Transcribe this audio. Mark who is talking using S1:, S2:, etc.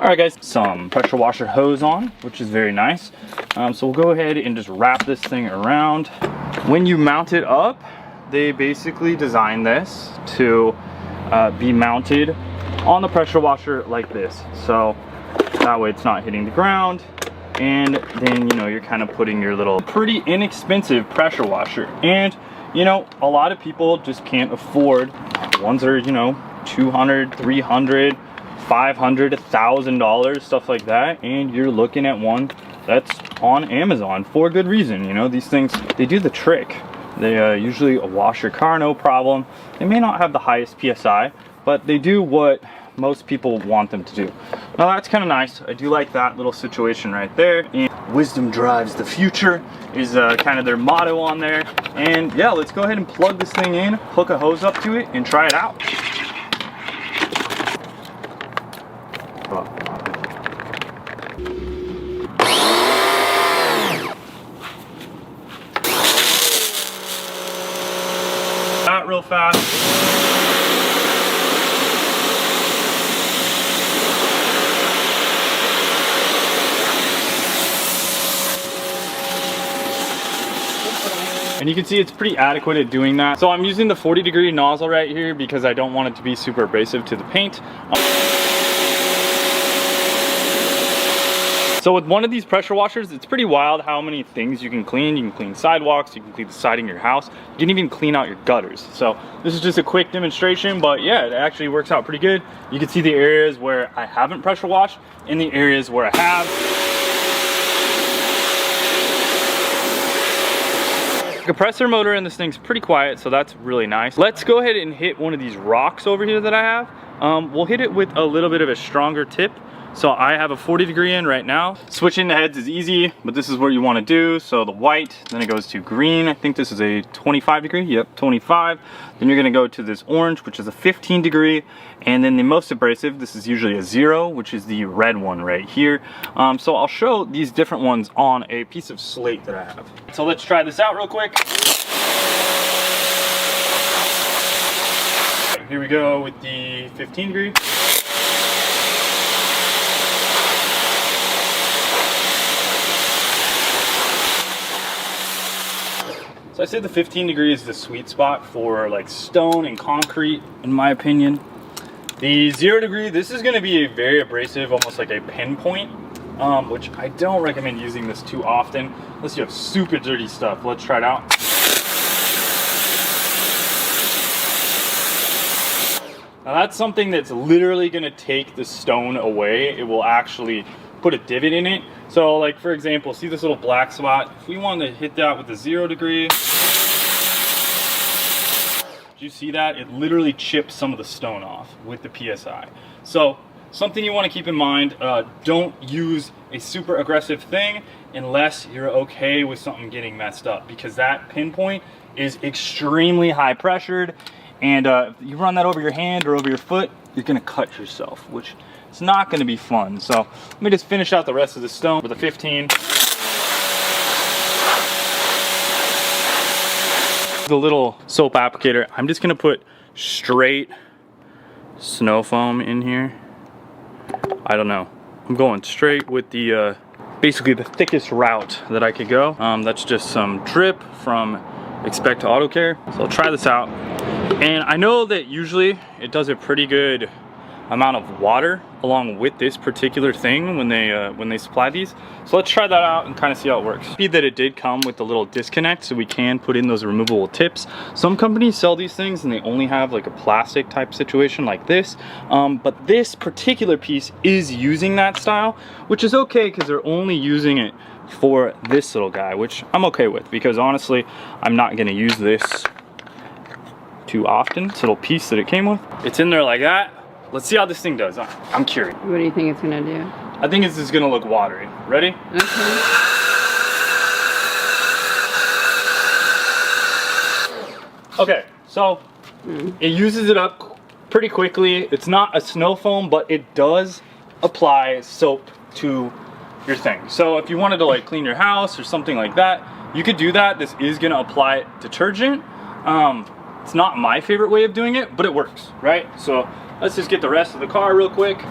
S1: All right guys, some pressure washer hose on, which is very nice. So we'll go ahead and just wrap this thing around. When you mount it up, they basically designed this to be mounted on the pressure washer like this. So that way it's not hitting the ground. And then, you know, you're kind of putting your little pretty inexpensive pressure washer. And, you know, a lot of people just can't afford ones that are, you know, $200, $300, $500, $1,000, stuff like that. And you're looking at one that's on Amazon for good reason. You know, these things, they do the trick. They usually wash your car no problem. They may not have the highest PSI, but they do what most people want them to do. Now that's kind of nice. I do like that little situation right there. And wisdom drives the future is kind of their motto on there. And yeah, let's go ahead and plug this thing in, hook a hose up to it, and try it out. That real fast. And you can see it's pretty adequate at doing that. So I'm using the 40-degree nozzle right here because I don't want it to be super abrasive to the paint. So with one of these pressure washers, it's pretty wild how many things you can clean. You can clean sidewalks, you can clean the siding of your house, you can even clean out your gutters. So this is just a quick demonstration, but yeah, it actually works out pretty good. You can see the areas where I haven't pressure washed and the areas where I have. The compressor motor in this thing's pretty quiet, so that's really nice. Let's go ahead and hit one of these rocks over here that I have. We'll hit it with a little bit of a stronger tip. So I have a 40-degree in right now. Switching the heads is easy, but this is what you want to do. So the white, then it goes to green. I think this is a 25-degree. Yep, 25. Then you're going to go to this orange, which is a 15-degree. And then the most abrasive, this is usually a 0, which is the red one right here. So I'll show these different ones on a piece of slate that I have. So let's try this out real quick. Here we go with the 15-degree. So I say the 15-degree is the sweet spot for like stone and concrete, in my opinion. The 0-degree, this is going to be a very abrasive, almost like a pinpoint, which I don't recommend using this too often unless you have super dirty stuff. Let's try it out. Now that's something that's literally going to take the stone away. It will actually put a divot in it. So like for example, see this little black spot? If we wanted to hit that with the 0-degree, do you see that? It literally chips some of the stone off with the PSI. So something you want to keep in mind, don't use a super aggressive thing unless you're okay with something getting messed up, because that pinpoint is extremely high pressured, and if you run that over your hand or over your foot, you're gonna cut yourself, which is not gonna be fun. So let me just finish out the rest of the stone with a 15. The little soap applicator, I'm just gonna put straight snow foam in here. I don't know, I'm going straight with the basically the thickest route that I could go. That's just some drip from Expect Auto Care. So I'll try this out, and I know that usually it does a pretty good amount of water along with this particular thing when they supply these. So let's try that out and kind of see how it works. See that it did come with the little disconnect, so we can put in those removable tips. Some companies sell these things and they only have like a plastic type situation like this, but this particular piece is using that style, which is okay because they're only using it for this little guy, which I'm okay with, because honestly I'm not going to use this too often. This little piece that it came with, it's in there like that. Let's see how this thing does. I'm curious.
S2: What do you think it's gonna do?
S1: I think it's just gonna look watery. Ready?
S2: Okay.
S1: Okay, so it uses it up pretty quickly. It's not a snow foam, but it does apply soap to your thing. So if you wanted to like clean your house or something like that, you could do that. This is gonna apply detergent. It's not my favorite way of doing it, but it works, right? So let's just get the rest of the car real quick.